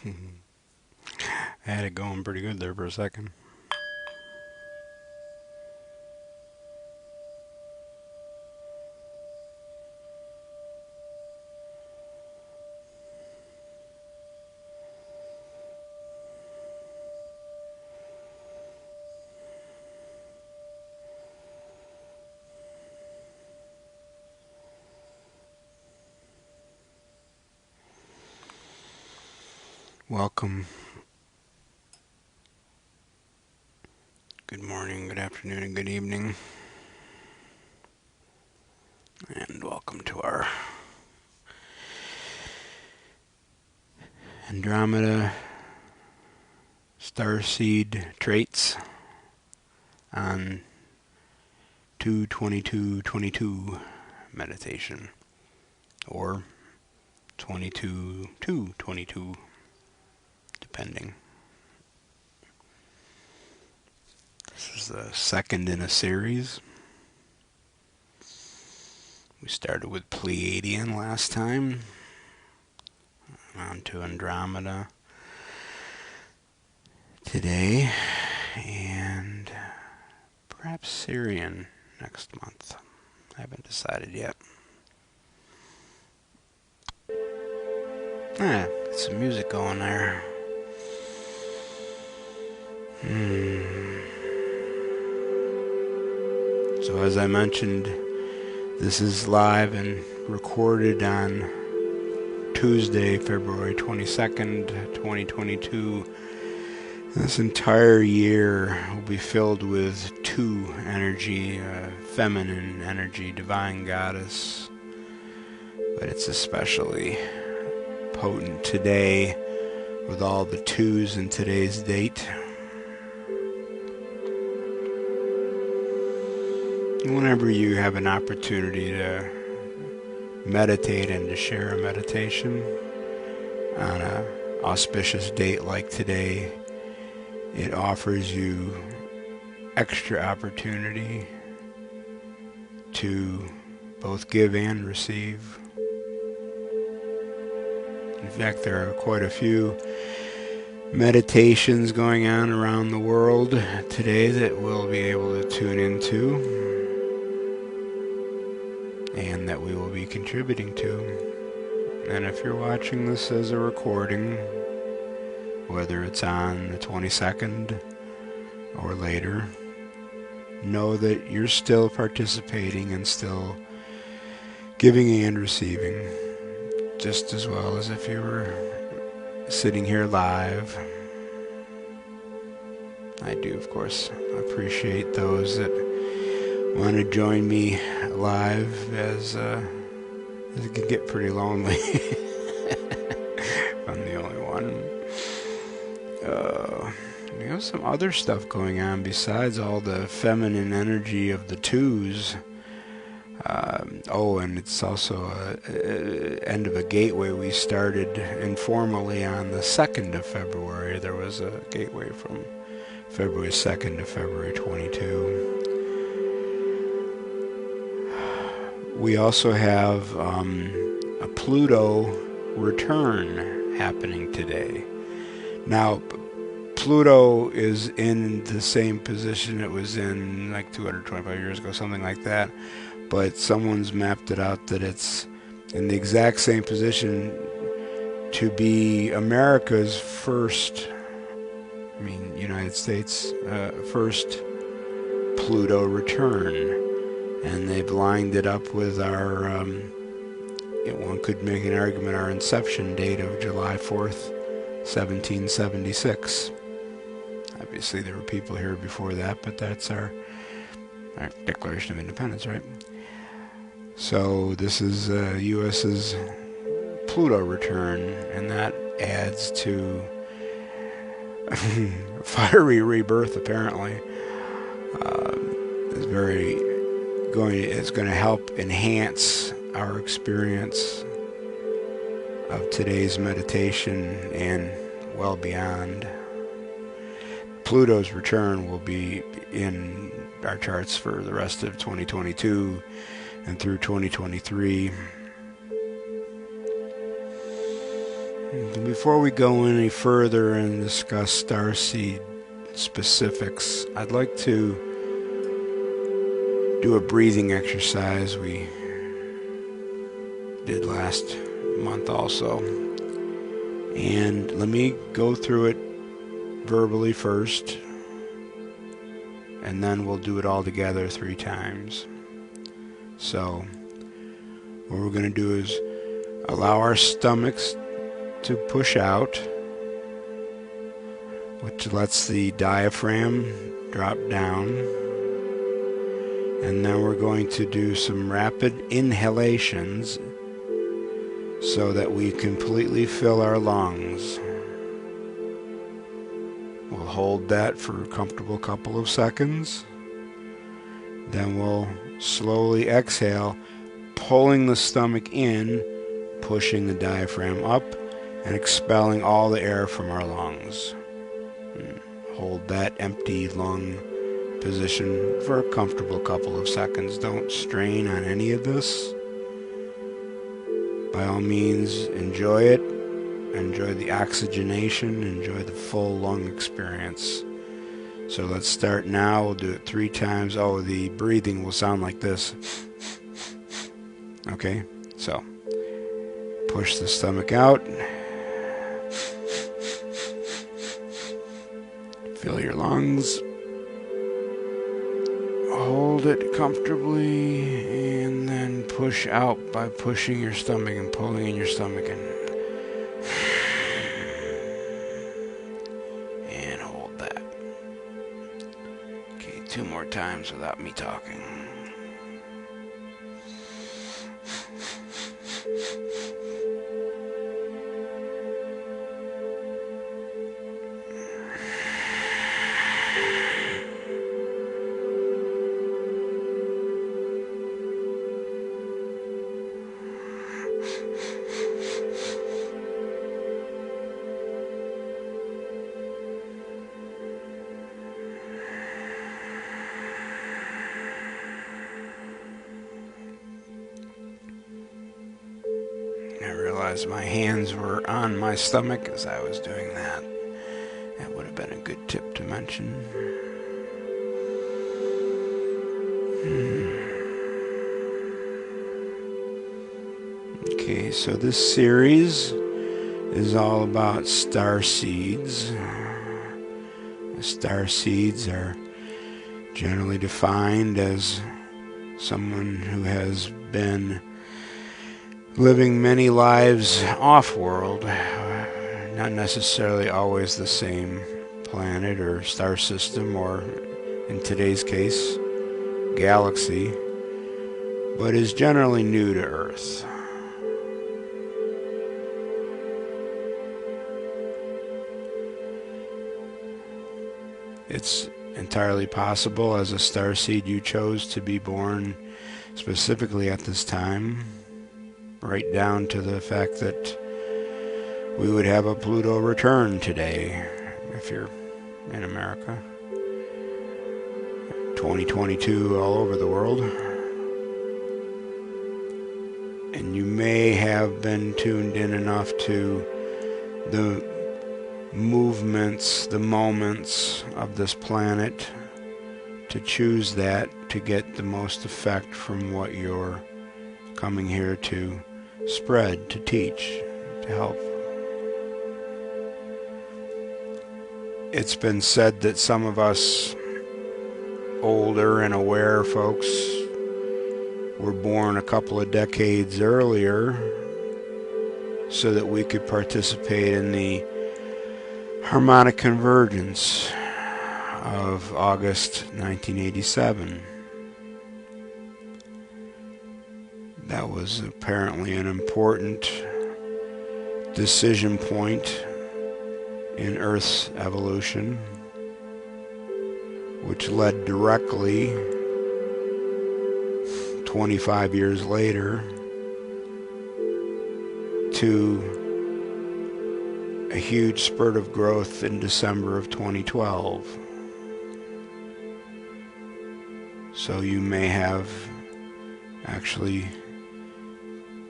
I had it going pretty good there for a second. Welcome. Good morning, good afternoon, and good evening. And welcome to our Andromeda Starseed traits on 2/22/22 meditation, or 22/2/22, depending. This is the second in a series. We started with Pleiadian last time, on to Andromeda today, and perhaps Syrian next month. I haven't decided yet. Get some music going there. So as I mentioned, this is live and recorded on Tuesday, February 22nd, 2022. This entire year will be filled with two energy, feminine energy, divine goddess. But it's especially potent today with all the twos in today's date. Whenever you have an opportunity to meditate and to share a meditation on an auspicious date like today, it offers you extra opportunity to both give and receive. In fact, there are quite a few meditations going on around the world today that we'll be able to tune into and that we will be contributing to. And if you're watching this as a recording, whether it's on the 22nd or later, know that you're still participating and still giving and receiving, just as well as if you were sitting here live. I do, of course, appreciate those that want to join me live, as it can get pretty lonely if I'm the only one. We have some other stuff going on besides all the feminine energy of the twos. And it's also a end of a gateway we started informally on the 2nd of February. There was a gateway from February 2nd to February 22. We also have a Pluto return happening today. Now, Pluto is in the same position it was in like 225 years ago, something like that. But someone's mapped it out that it's in the exact same position to be America's first, United States' first Pluto return. And they've lined it up with our, one could make an argument, our inception date of July 4th, 1776. Obviously there were people here before that, but that's our Declaration of Independence, right? So this is U.S.'s Pluto return, and that adds to fiery rebirth, apparently. It's going to help enhance our experience of today's meditation and well beyond. Pluto's return will be in our charts for the rest of 2022 and through 2023. Before we go any further and discuss starseed specifics, I'd like to do a breathing exercise we did last month also. And let me go through it verbally first, and then we'll do it all together 3 times. So what we're going to do is allow our stomachs to push out, which lets the diaphragm drop down. And then we're going to do some rapid inhalations so that we completely fill our lungs. We'll hold that for a comfortable couple of seconds. Then we'll slowly exhale, pulling the stomach in, pushing the diaphragm up, and expelling all the air from our lungs. Hold that empty lung position for a comfortable couple of seconds. Don't strain on any of this. By all means, enjoy it. Enjoy the oxygenation. Enjoy the full lung experience. So let's start now. We'll do it 3 times. Oh, the breathing will sound like this. Okay, so push the stomach out. Fill your lungs. Hold it comfortably, and then push out by pushing your stomach and pulling in your stomach, and hold that. Okay, 2 more times without me talking. My hands were on my stomach as I was doing that. That would have been a good tip to mention. Okay, so this series is all about starseeds. Starseeds are generally defined as someone who has been living many lives off-world, not necessarily always the same planet or star system, or in today's case, galaxy, but is generally new to Earth. It's entirely possible as a starseed you chose to be born specifically at this time, right down to the fact that we would have a Pluto return today, if you're in America. 2022 all over the world. And you may have been tuned in enough to the movements, the moments of this planet to choose that to get the most effect from what you're coming here to spread, to teach, to help. It's been said that some of us older and aware folks were born a couple of decades earlier so that we could participate in the harmonic convergence of August 1987. That was apparently an important decision point in Earth's evolution, which led directly 25 years later to a huge spurt of growth in December of 2012. So you may have actually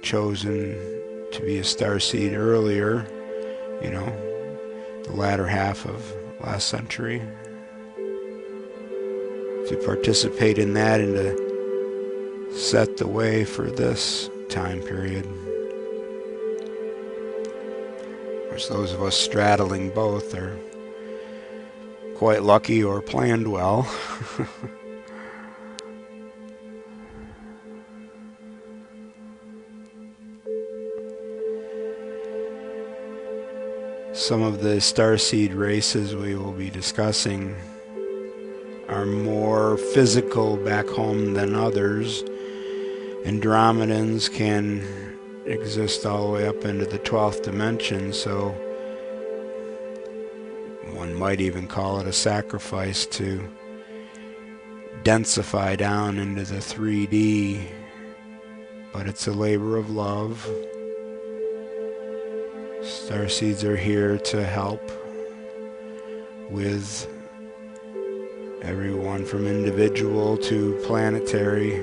chosen to be a starseed earlier you know, the latter half of last century. To participate in that and to set the way for this time period. Of course, those of us straddling both are quite lucky or planned well. Some of the starseed races we will be discussing are more physical back home than others. Andromedans can exist all the way up into the 12th dimension, so one might even call it a sacrifice to densify down into the 3D, but it's a labor of love. Starseeds are here to help with everyone from individual to planetary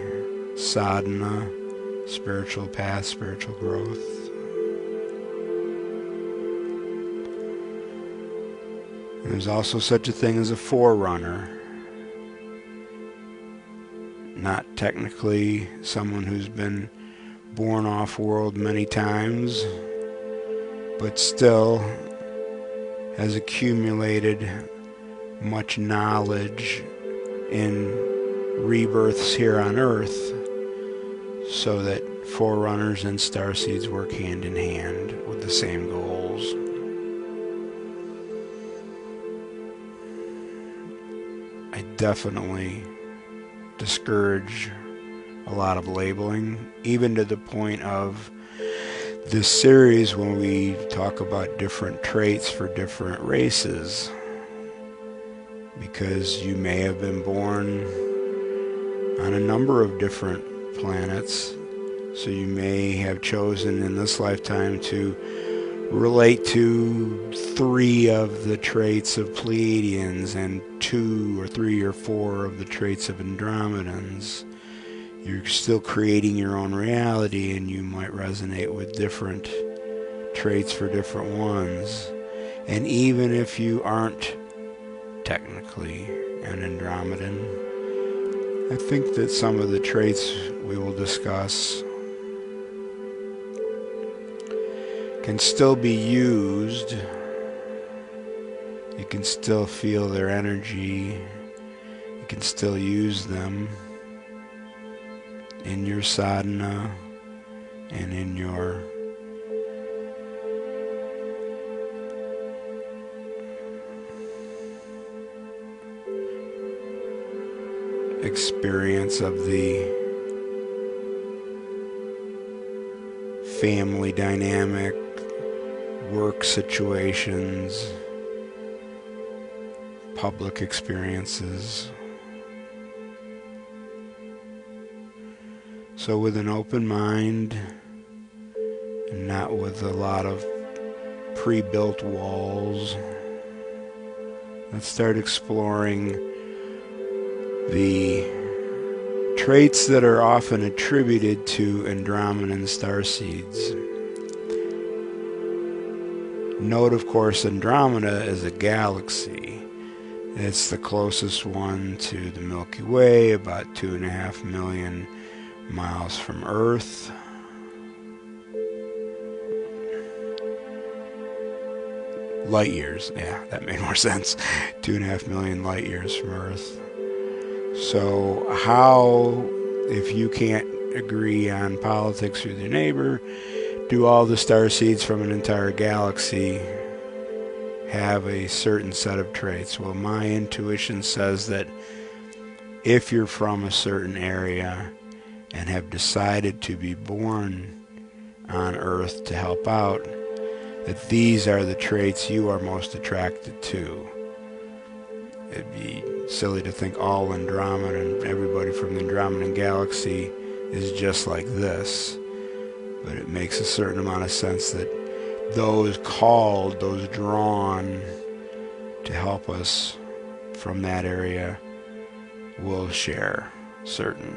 sadhana, spiritual path, spiritual growth. And there's also such a thing as a forerunner. Not technically someone who's been born off-world many times, but still has accumulated much knowledge in rebirths here on Earth, so that forerunners and starseeds work hand in hand with the same goals. I definitely discourage a lot of labeling, even to the point of this series when we talk about different traits for different races, because you may have been born on a number of different planets, so you may have chosen in this lifetime to relate to 3 of the traits of Pleiadians and 2 or 3 or 4 of the traits of Andromedans. You're still creating your own reality, and you might resonate with different traits for different ones. And even if you aren't technically an Andromedan, I think that some of the traits we will discuss can still be used. You can still feel their energy. You can still use them in your sadhana and in your experience of the family dynamic, work situations, public experiences. So with an open mind, and not with a lot of pre-built walls, let's start exploring the traits that are often attributed to Andromedan starseeds. Note, of course, Andromeda is a galaxy. It's the closest one to the Milky Way, about 2.5 million miles from Earth. Light years, yeah, that made more sense. 2.5 million light years from Earth. So how, if you can't agree on politics with your neighbor, do all the starseeds from an entire galaxy have a certain set of traits? Well, my intuition says that if you're from a certain area and have decided to be born on Earth to help out, that these are the traits you are most attracted to. It'd be silly to think all Andromeda and everybody from the Andromedan galaxy is just like this. But it makes a certain amount of sense that those called, those drawn to help us from that area will share certain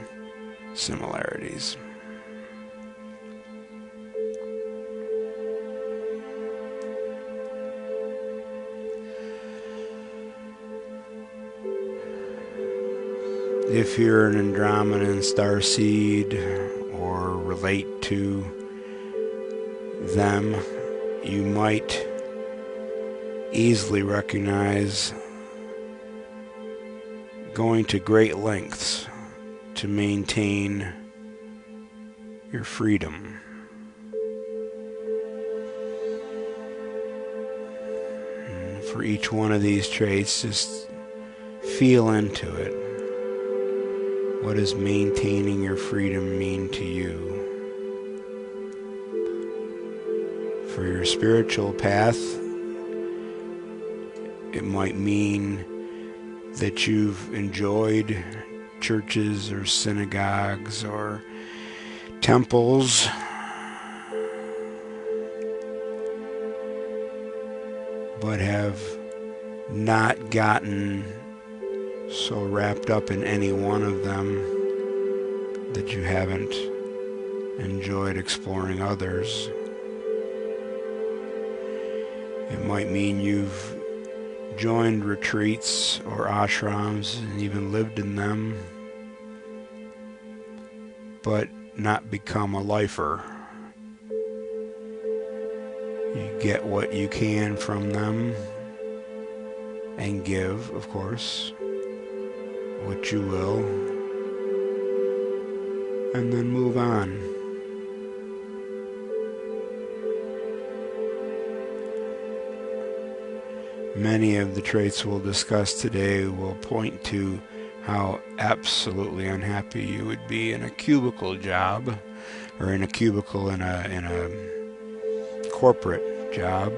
similarities. If you're an Andromedan Starseed or relate to them, you might easily recognize going to great lengths to maintain your freedom. And for each one of these traits, just feel into it. What does maintaining your freedom mean to you? For your spiritual path, it might mean that you've enjoyed churches or synagogues or temples, but have not gotten so wrapped up in any one of them that you haven't enjoyed exploring others. It might mean you've joined retreats or ashrams and even lived in them, but not become a lifer. You get what you can from them and give, of course, what you will, and then move on. Many of the traits we'll discuss today will point to how absolutely unhappy you would be in a cubicle job, or in a cubicle in a corporate job.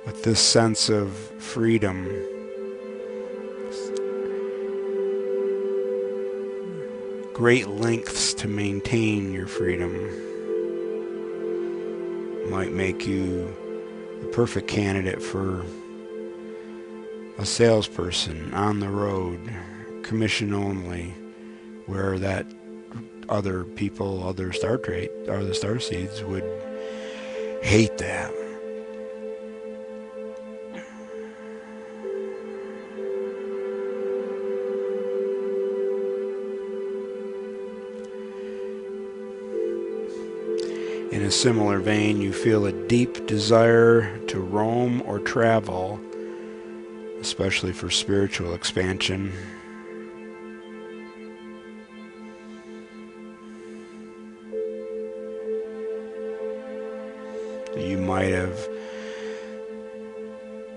With this sense of freedom, great lengths to maintain your freedom might make you the perfect candidate for a salesperson on the road, commission only, where that other people, other starseeds would hate that. In a similar vein, you feel a deep desire to roam or travel, especially for spiritual expansion. You might have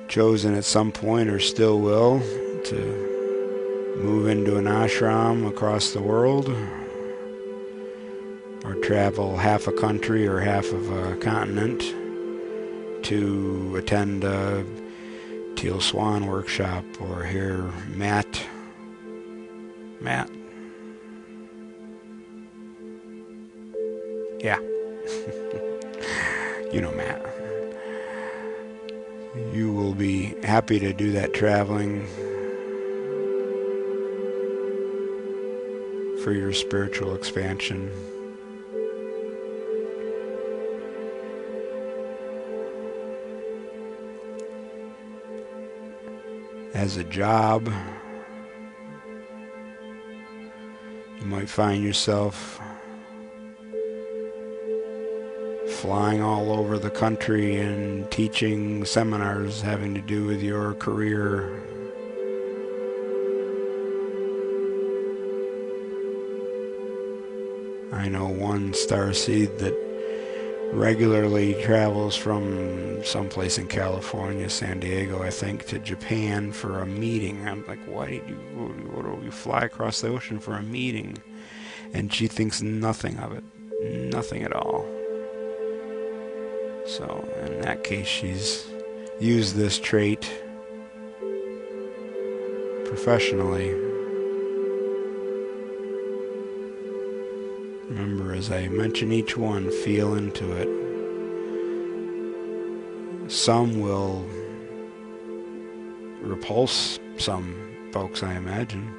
chosen at some point, or still will, to move into an ashram across the world, or travel half a country or half of a continent to attend a Teal Swan workshop, or hear Matt. Yeah. You know Matt. You will be happy to do that traveling for your spiritual expansion. As a job, you might find yourself flying all over the country and teaching seminars having to do with your career. I know one starseed that regularly travels from someplace in California, San Diego, I think, to Japan for a meeting. I'm like, why did you fly across the ocean for a meeting? And she thinks nothing of it. Nothing at all. So, in that case, she's used this trait professionally. Remember, as I mention each one, feel into it. Some will repulse some folks, I imagine.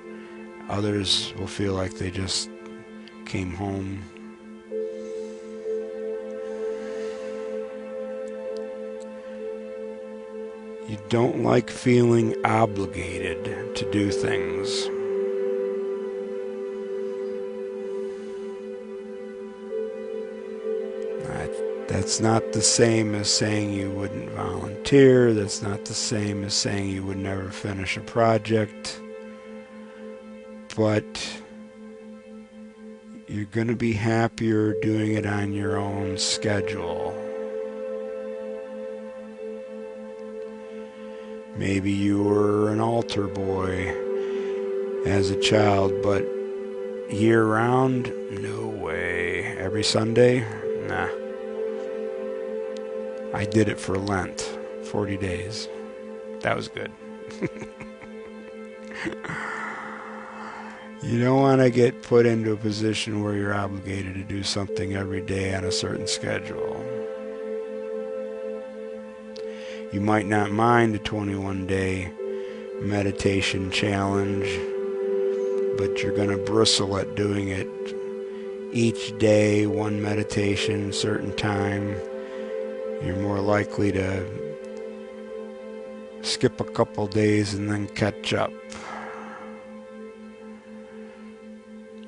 Others will feel like they just came home. You don't like feeling obligated to do things. That's not the same as saying you wouldn't volunteer. That's not the same as saying you would never finish a project. But you're going to be happier doing it on your own schedule. Maybe you were an altar boy as a child, but year-round? No way. Every Sunday? Nah. I did it for Lent, 40 days. That was good. You don't want to get put into a position where you're obligated to do something every day on a certain schedule. You might not mind a 21-day meditation challenge, but you're going to bristle at doing it each day, one meditation, certain time. You're more likely to skip a couple days and then catch up.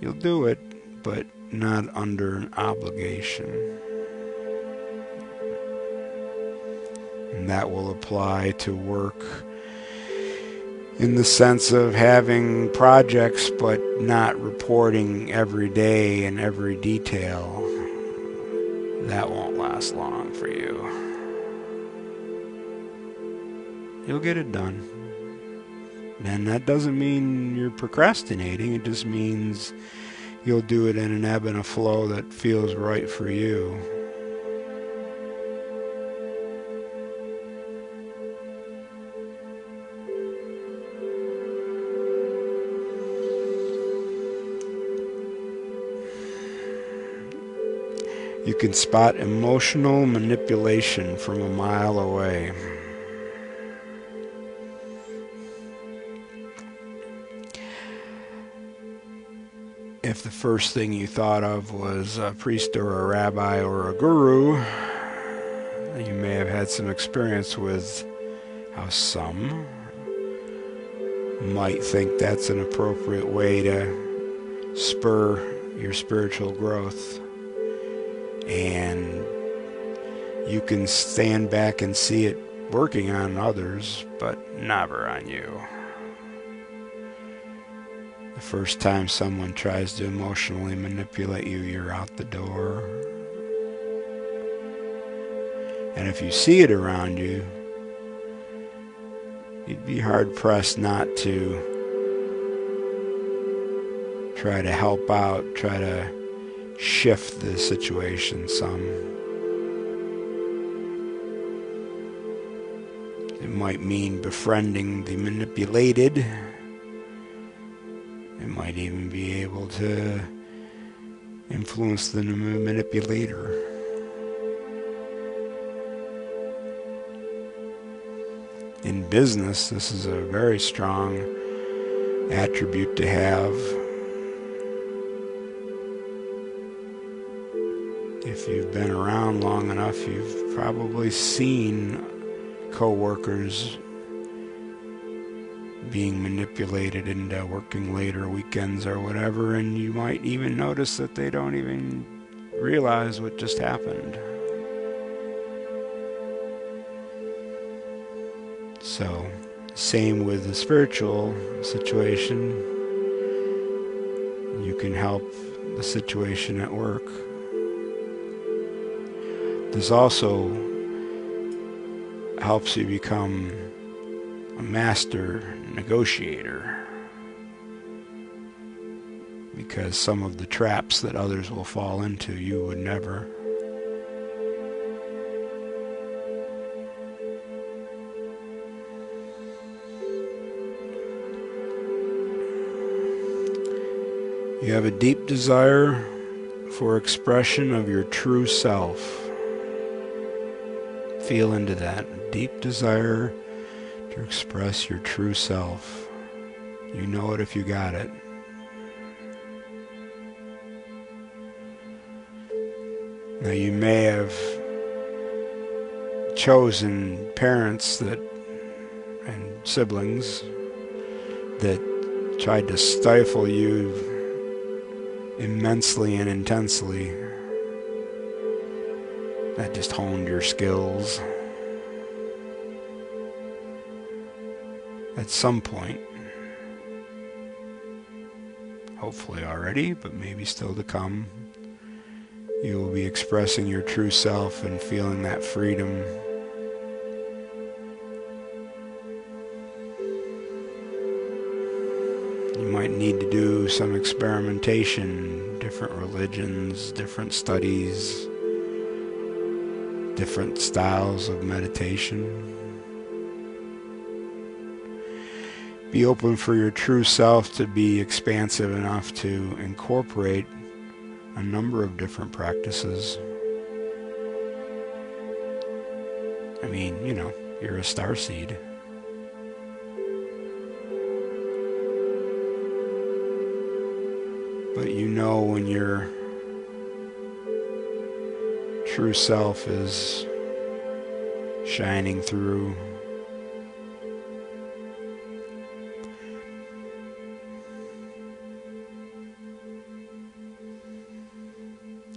You'll do it, but not under an obligation. And that will apply to work in the sense of having projects but not reporting every day and every detail. That won't last long for you. You'll get it done. And that doesn't mean you're procrastinating. It just means you'll do it in an ebb and a flow that feels right for you. You can spot emotional manipulation from a mile away. If the first thing you thought of was a priest or a rabbi or a guru, you may have had some experience with how some might think that's an appropriate way to spur your spiritual growth. And you can stand back and see it working on others, but never on you. The first time someone tries to emotionally manipulate you, you're out the door. And if you see it around you, you'd be hard-pressed not to try to help out, try to shift the situation some. It might mean befriending the manipulated. It might even be able to influence the manipulator. In business, this is a very strong attribute to have. If you've been around long enough, you've probably seen co-workers being manipulated into working later weekends or whatever, and you might even notice that they don't even realize what just happened. So, same with the spiritual situation. You can help the situation at work. This also helps you become a master negotiator, because some of the traps that others will fall into, you would never. You have a deep desire for expression of your true self. Feel into that. A deep desire to express your true self. You know it if you got it. Now you may have chosen parents that siblings that tried to stifle you immensely and intensely, that just honed your skills. At some point, hopefully already, but maybe still to come, you will be expressing your true self and feeling that freedom. You might need to do some experimentation, different religions, different studies, different styles of meditation. Be open for your true self to be expansive enough to incorporate a number of different practices. I mean, you're a starseed. But when your true self is shining through.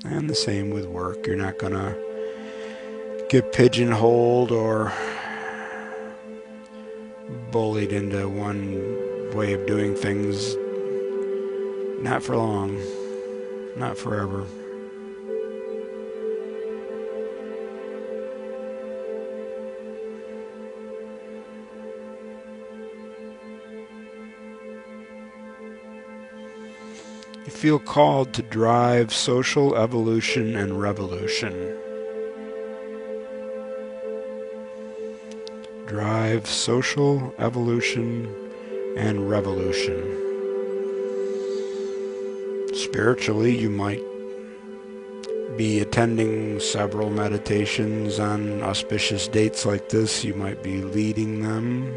And the same with work. You're not going to get pigeonholed or bullied into one way of doing things. Not for long. Not forever. You feel called to drive social evolution and revolution. Drive social evolution and revolution. Spiritually, you might be attending several meditations on auspicious dates like this. You might be leading them,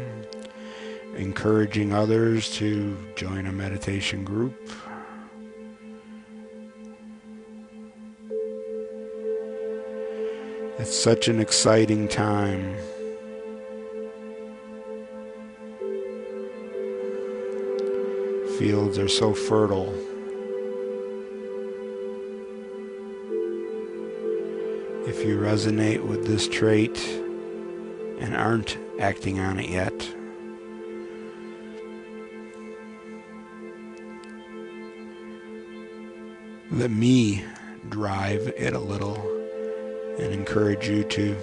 encouraging others to join a meditation group. It's such an exciting time. Fields are so fertile. If you resonate with this trait and aren't acting on it yet, let me drive it a little and encourage you to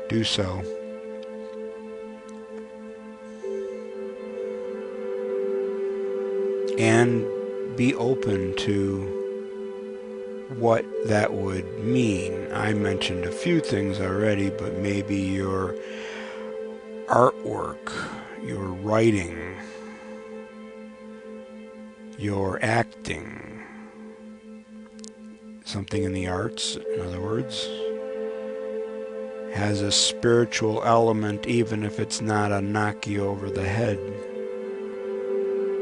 do so. And be open to what that would mean. I mentioned a few things already, but maybe your artwork, your writing, your acting, something in the arts, in other words, has a spiritual element, even if it's not a knock you over the head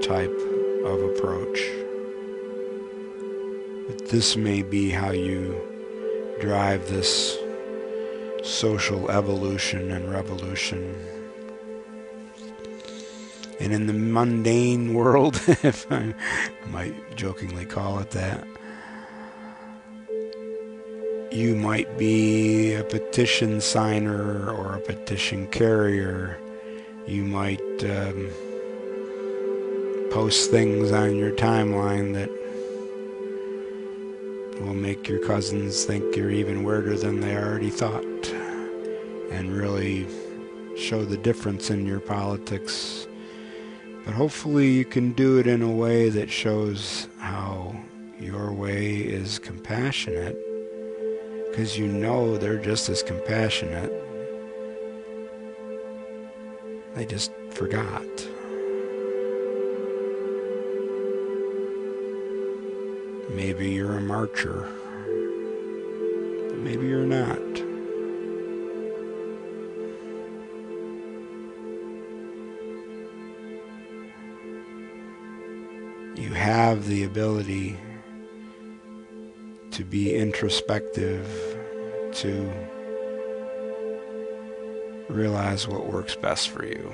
type of approach. But this may be how you drive this social evolution and revolution. And in the mundane world, if I might jokingly call it that, you might be a petition signer or a petition carrier. You might post things on your timeline that will make your cousins think you're even weirder than they already thought, and really show the difference in your politics. But hopefully you can do it in a way that shows how your way is compassionate, because they're just as compassionate. They just forgot. Maybe you're a marcher, but maybe you're not. You have the ability to be introspective, to realize what works best for you.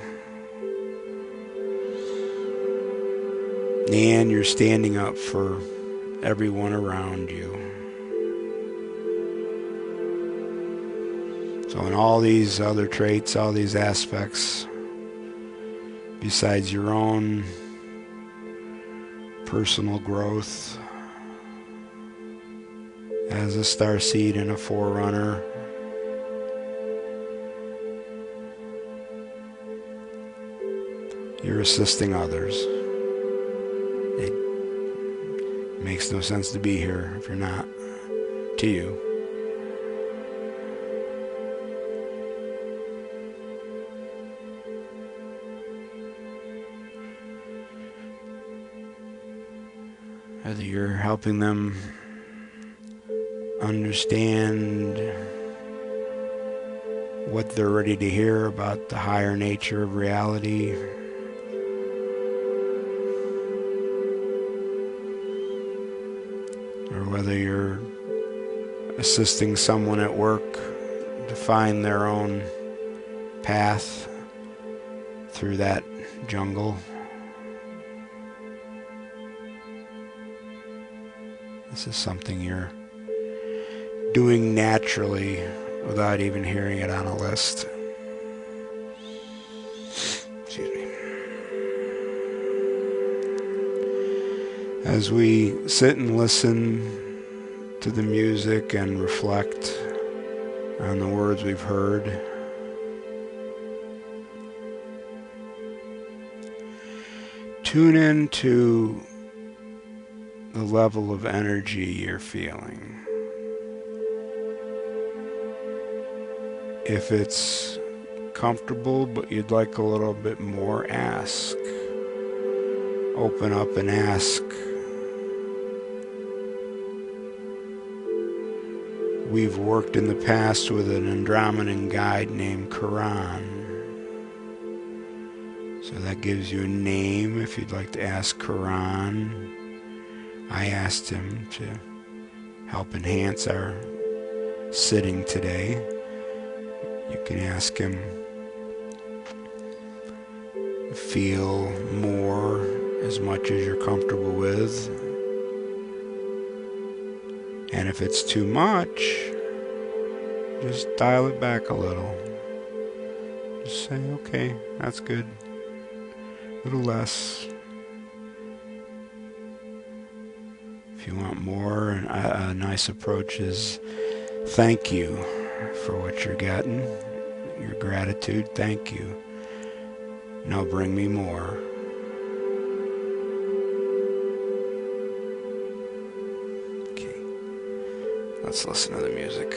And you're standing up for everyone around you. So in all these other traits, all these aspects, besides your own personal growth as a starseed and a forerunner, you're assisting others. It makes no sense to be here if you're not, to you. Whether you're helping them understand what they're ready to hear about the higher nature of reality, or whether you're assisting someone at work to find their own path through that jungle. This is something you're doing naturally without even hearing it on a list. Excuse me. As we sit and listen to the music and reflect on the words we've heard, tune into the level of energy you're feeling. If it's comfortable but you'd like a little bit more, ask. Open up and ask. We've worked in the past with an Andromedan guide named Quran. So that gives you a name if you'd like to ask Quran. I asked him to help enhance our sitting today. You can ask him to feel more, as much as you're comfortable with. And if it's too much, just dial it back a little. Just say, okay, that's good. A little less. If you want more, a nice approach is thank you for what you're getting. Your gratitude, thank you. Now bring me more. Okay, let's listen to the music.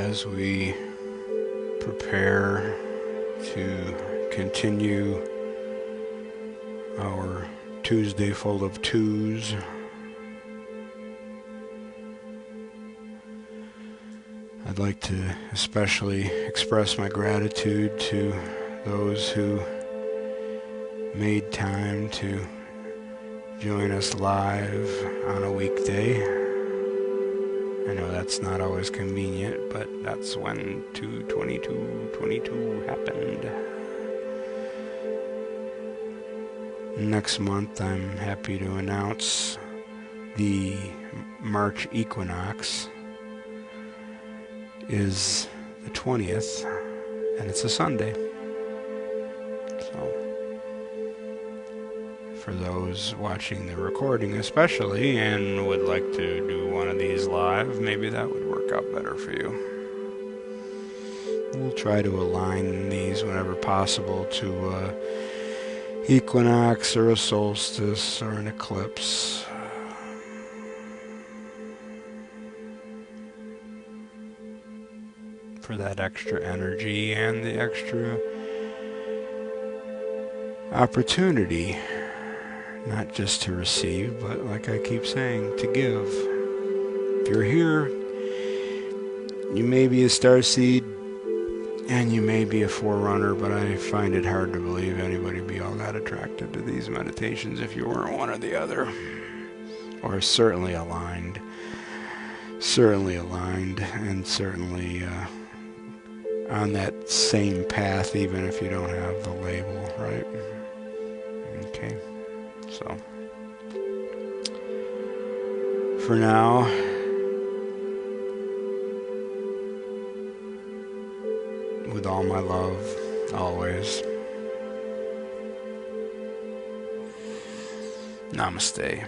as we prepare to continue our Tuesday full of twos. I'd like to especially express my gratitude to those who made time to join us live on a weekday. I know that's not always convenient, but that's when 2/22/22 happened. Next month, I'm happy to announce the March equinox is the 20th, and it's a Sunday. So, for those watching the recording especially, and would like to do one of these live, maybe that would work out better for you. We'll try to align these whenever possible to equinox or a solstice or an eclipse. For that extra energy and the extra opportunity, not just to receive, but like I keep saying, to give. If you're here, you may be a starseed and you may be a forerunner, but I find it hard to believe anybody be all that attracted to these meditations if you weren't one or the other, or certainly aligned, and certainly on that same path, even if you don't have the label, right? Okay, so for now, with all my love, always, namaste.